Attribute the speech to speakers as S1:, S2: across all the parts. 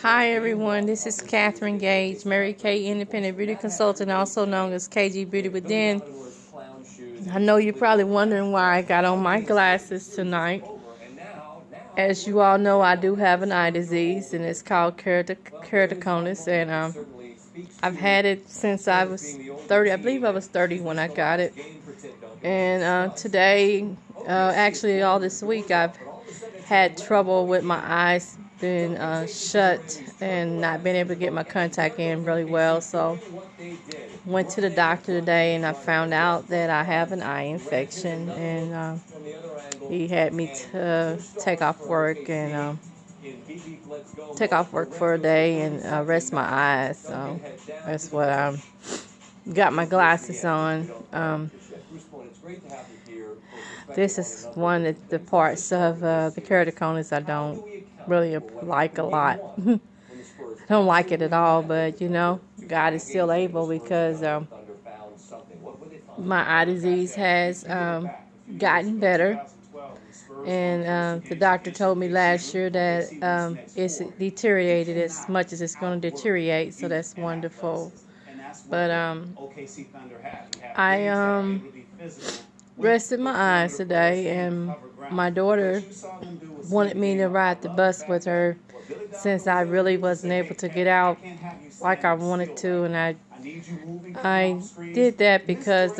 S1: Hi everyone, this is Catherine Gage, Mary Kay Independent Beauty Consultant, also known as KG Beauty Within. I know you're probably wondering why I got on my glasses tonight. As you all know, I do have an eye disease, and it's called keratoconus, and I've had it since I was 30. I believe I was 30 when I got it. And today, actually all this week, I've had trouble with my eyes being shut and not being able to get my contact in really well. So went to the doctor today and I found out that I have an eye infection, and he had me to take off work for a day and rest my eyes. So that's what I got my glasses on. This is one of the parts of the keratoconus I don't really like a lot. I don't like it at all, but you know, God is still able, because my eye disease has gotten better. And the doctor told me last year that it's deteriorated as much as it's going to deteriorate, so that's wonderful. But I rested my eyes today, and my daughter wanted me to ride the bus with her since I really wasn't able to get out like I wanted to, and I did that because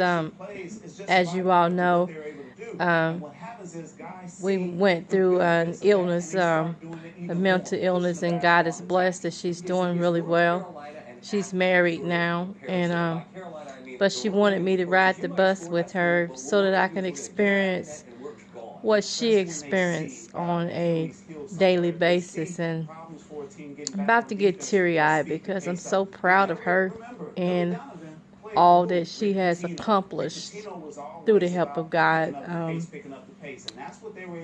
S1: as you all know, we went through an illness, a mental illness, and God is blessed that she's doing really well. She's married now, and but she wanted me to ride the bus with her so that I can experience what she experienced on a daily basis. And I'm about to get teary-eyed because I'm so proud of her and all that she has accomplished through the help of God.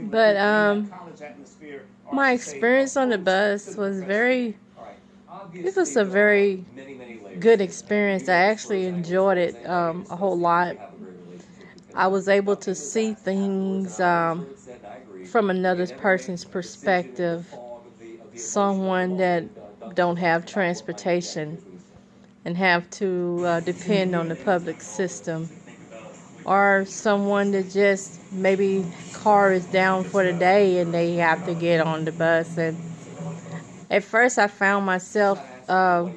S1: But my experience on the bus was it was a very good experience. I actually enjoyed it a whole lot. I was able to see things from another person's perspective, someone that don't have transportation and have to depend on the public system, or someone that just maybe car is down for the day and they have to get on the bus. And at first I found myself a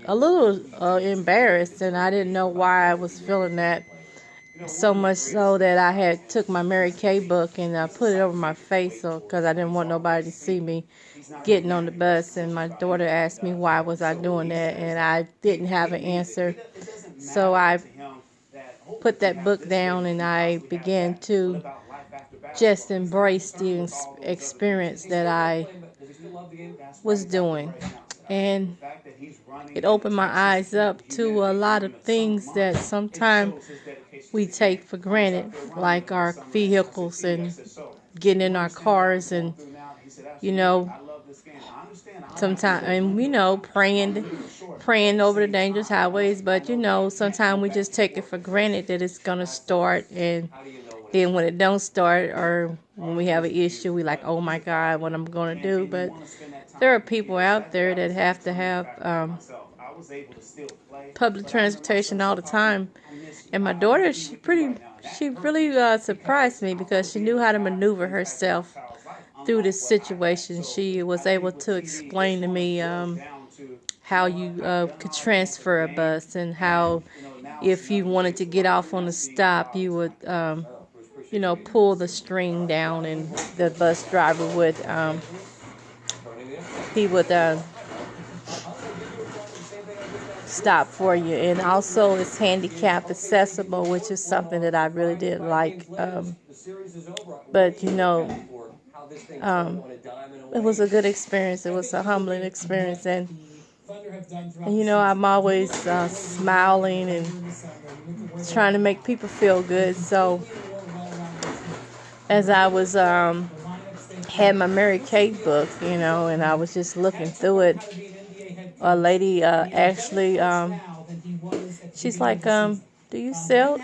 S1: little embarrassed, and I didn't know why I was feeling that. So much so that I had took my Mary Kay book and put it over my face, because I didn't want nobody to see me getting on the bus. And my daughter asked me why was I doing that, and I didn't have an answer. So I put that book down and I began to just embrace the experience that I was doing. And it opened my eyes up to a lot of things that sometimes we take for granted, like our vehicles and getting in our cars, and you know, sometimes, and you know, praying over the dangerous highways. But you know, sometimes we just take it for granted that it's gonna start, and then when it don't start, or when we have an issue, we like, oh my God, what I'm gonna do? But there are people out there that have to have public transportation all the time. And my daughter, she really surprised me, because she knew how to maneuver herself through this situation. She was able to explain to me how you could transfer a bus, and how if you wanted to get off on a stop, you would pull the string down, and the bus driver would stop for you. And also it's handicap accessible, which is something that I really did like. But you know, it was a good experience. It was a humbling experience, and you know, I'm always smiling and trying to make people feel good. So as I was had my Mary Kay book, you know, and I was just looking through it, a lady actually she's like, do you sell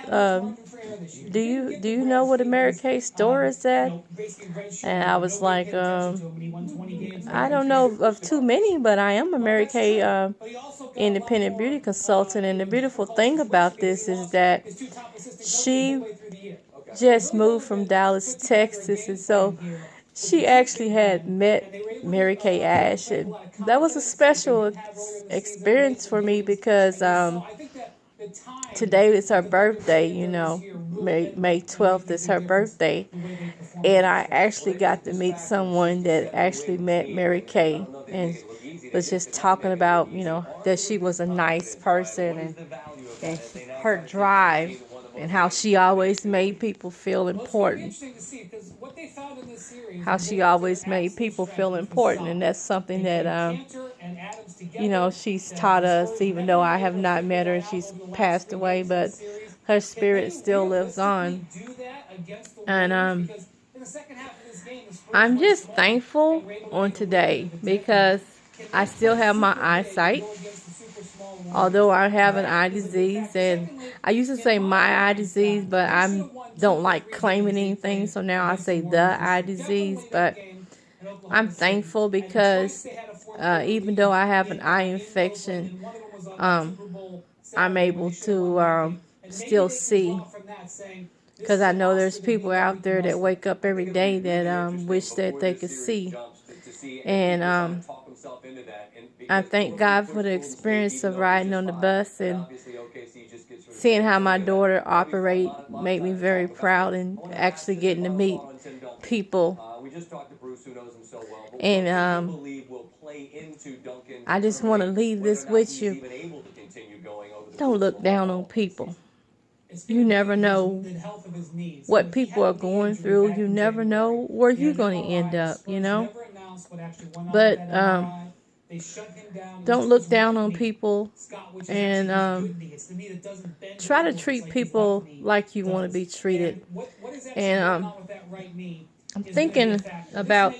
S1: do you know what a Mary Kay store is at? And I was like, I don't know of too many, but I am a Mary Kay independent beauty consultant. And the beautiful thing about this is that she just moved from Dallas, Texas, and so she actually had met Mary Kay Ash, and that was a special experience for me because today is her birthday, you know. May 12th is her birthday, and I actually got to meet someone that actually met Mary Kay and was just talking about, you know, that she was a nice person and her drive and how she always made people feel important. How she always made people feel important, and that's something that you know, she's taught us, even though I have not met her and she's passed away, but her spirit still lives on. And I'm just thankful on today because I still have my eyesight, although I have an eye disease. And I used to say my eye disease, but I don't like claiming anything, so now I say the eye disease. But I'm thankful because even though I have an eye infection, I'm able to still see, because I know there's people out there that wake up every day that wish that they could see. And I thank God for the experience of riding on the bus and seeing how my daughter operate made me very proud, and actually getting to meet people. And I just want to leave this with you. Don't look down on people. You never know what people are going through. You never know where you're going to end up, you know. But don't look down on people, and try to treat people like you want to be treated. And I'm thinking about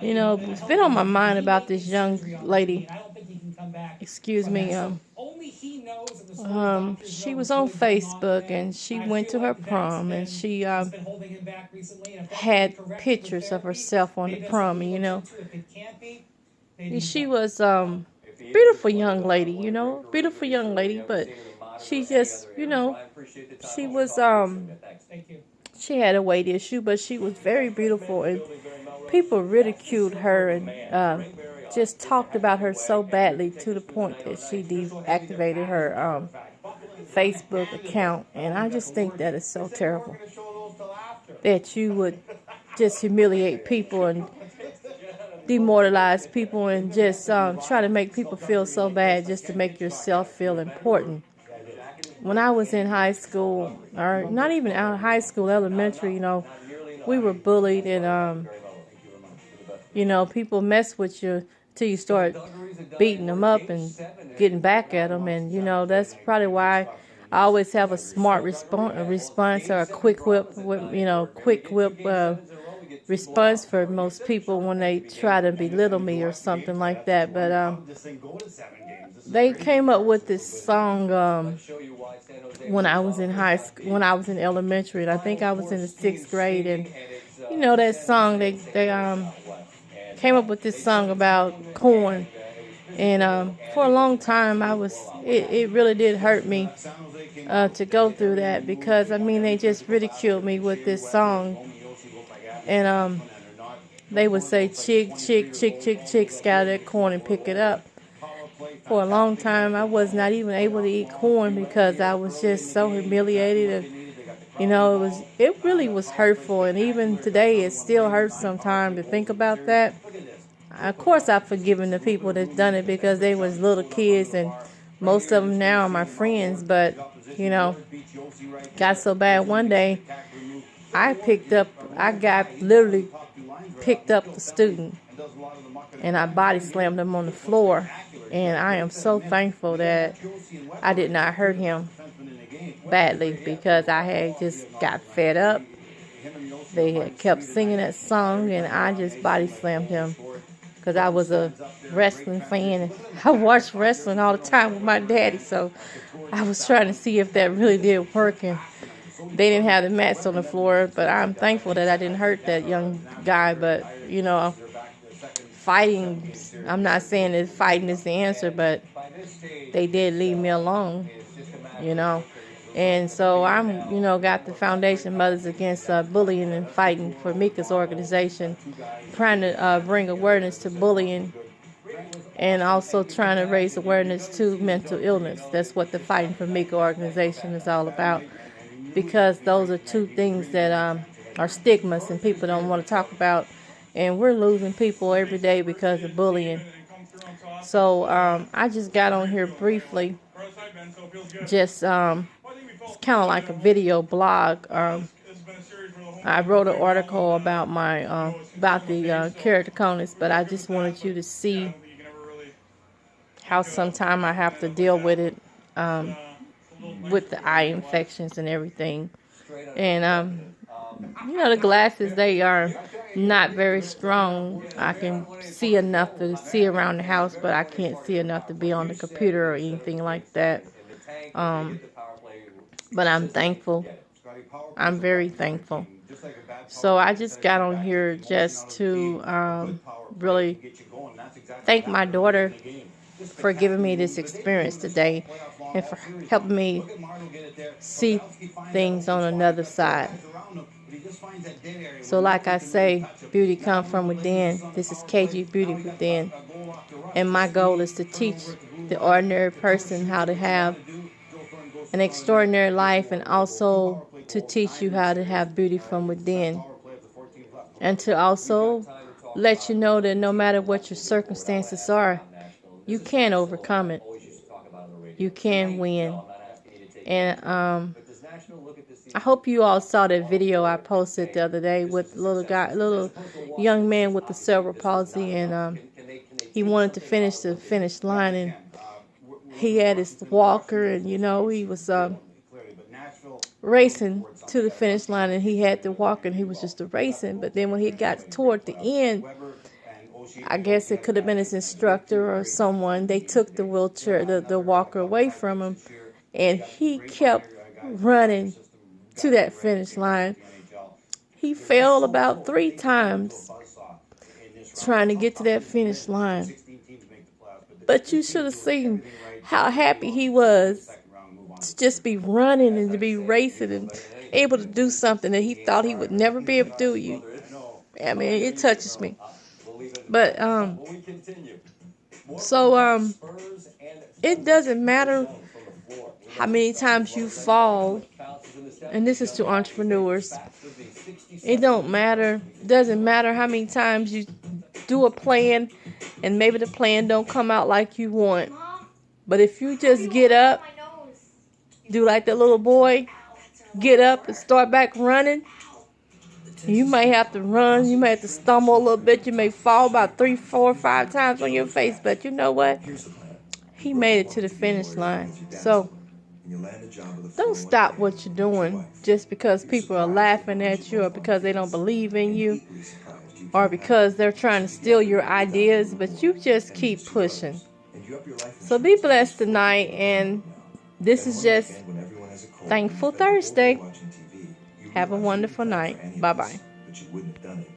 S1: you know, it's been on my mind about this young lady. Excuse me. She was on Facebook and she went to her prom, and she had pictures of herself on the prom, you know. And she was beautiful young lady, you know, beautiful young lady, but she just, you know, she was she had a weight issue, but she was very beautiful, and people ridiculed her and just talked about her so badly to the point that she deactivated her Facebook account. And I just think that is so terrible, that you would just humiliate people and demoralize people and just try to make people feel so bad just to make yourself feel important. When I was in high school, or not even out of high school, elementary, you know, we were bullied, and you know, people mess with you till you start beating them up and getting back at them. And you know, that's probably why I always have a smart response or a quick whip, response for most people when they try to belittle me or something like that. But they came up with this song when I was in high school, when I was in elementary, and I think I was in the 6th grade. And you know that song, they came up with this song about corn. And for a long time, it really did hurt me to go through that, because I mean, they just ridiculed me with this song. And they would say, chick, chick, chick, chick, chick, scatter that corn and pick it up. For a long time, I was not even able to eat corn because I was just so humiliated. And you know, it really was hurtful. And even today, it still hurts sometimes to think about that. Of course, I've forgiven the people that's done it, because they was little kids, and most of them now are my friends. But you know, got so bad one day, I literally picked up the student and I body slammed him on the floor. And I am so thankful that I did not hurt him badly, because I had just got fed up. They had kept singing that song and I just body slammed him. because I was a wrestling fan. I watched wrestling all the time with my daddy, so I was trying to see if that really did work, and they didn't have the mats on the floor, but I'm thankful that I didn't hurt that young guy. But, you know, fighting, I'm not saying that fighting is the answer, but they did leave me alone, you know. And so I'm, you know, got the Foundation Mothers Against Bullying and Fighting for Mika's organization, trying to bring awareness to bullying and also trying to raise awareness to mental illness. That's what the Fighting for Mika organization is all about, because those are two things that are stigmas and people don't want to talk about, and we're losing people every day because of bullying. So I just got on here briefly, just it's kind of like a video blog. I wrote an article about about the keratoconus, but I just wanted you to see how sometimes I have to deal with it, with the eye infections and everything. And you know, the glasses, they are not very strong. I can see enough to see around the house, but I can't see enough to be on the computer or anything like that. But I'm thankful. I'm very thankful. So I just got on here just to really thank my daughter for giving me this experience today and for helping me see things on another side. So like I say, beauty comes from within. This is KG Beauty Within. And my goal is to teach the ordinary person how to have an extraordinary life, and also to teach you how to have beauty from within. And to also let you know that no matter what your circumstances are, you can overcome it. You can win. And I hope you all saw that video I posted the other day with little young man with the cerebral palsy, and he wanted to finish the finish line, and he had his walker, and you know, he was racing to the finish line, and he had the walker, and he was just racing. But then when he got toward the end, I guess it could have been his instructor or someone, they took the wheelchair, the walker away from him, and he kept running to that finish line. He fell about 3 times trying to get to that finish line. But you should have seen how happy he was to just be running and to be racing and able to do something that he thought he would never be able to do. I mean, it touches me. But it doesn't matter how many times you fall, and this is to entrepreneurs. It don't matter. It doesn't matter how many times you do a plan and maybe the plan don't come out like you want. But if you just get up, do like the little boy, get up and start back running, you may have to run, you may have to stumble a little bit, you may fall about 3, 4, 5 times on your face, but you know what? He made it to the finish line. So don't stop what you're doing just because people are laughing at you, or because they don't believe in you, or because they're trying to steal your ideas, but you just keep pushing. So be blessed tonight, and this is just Thankful Thursday. Have a wonderful night. Bye-bye.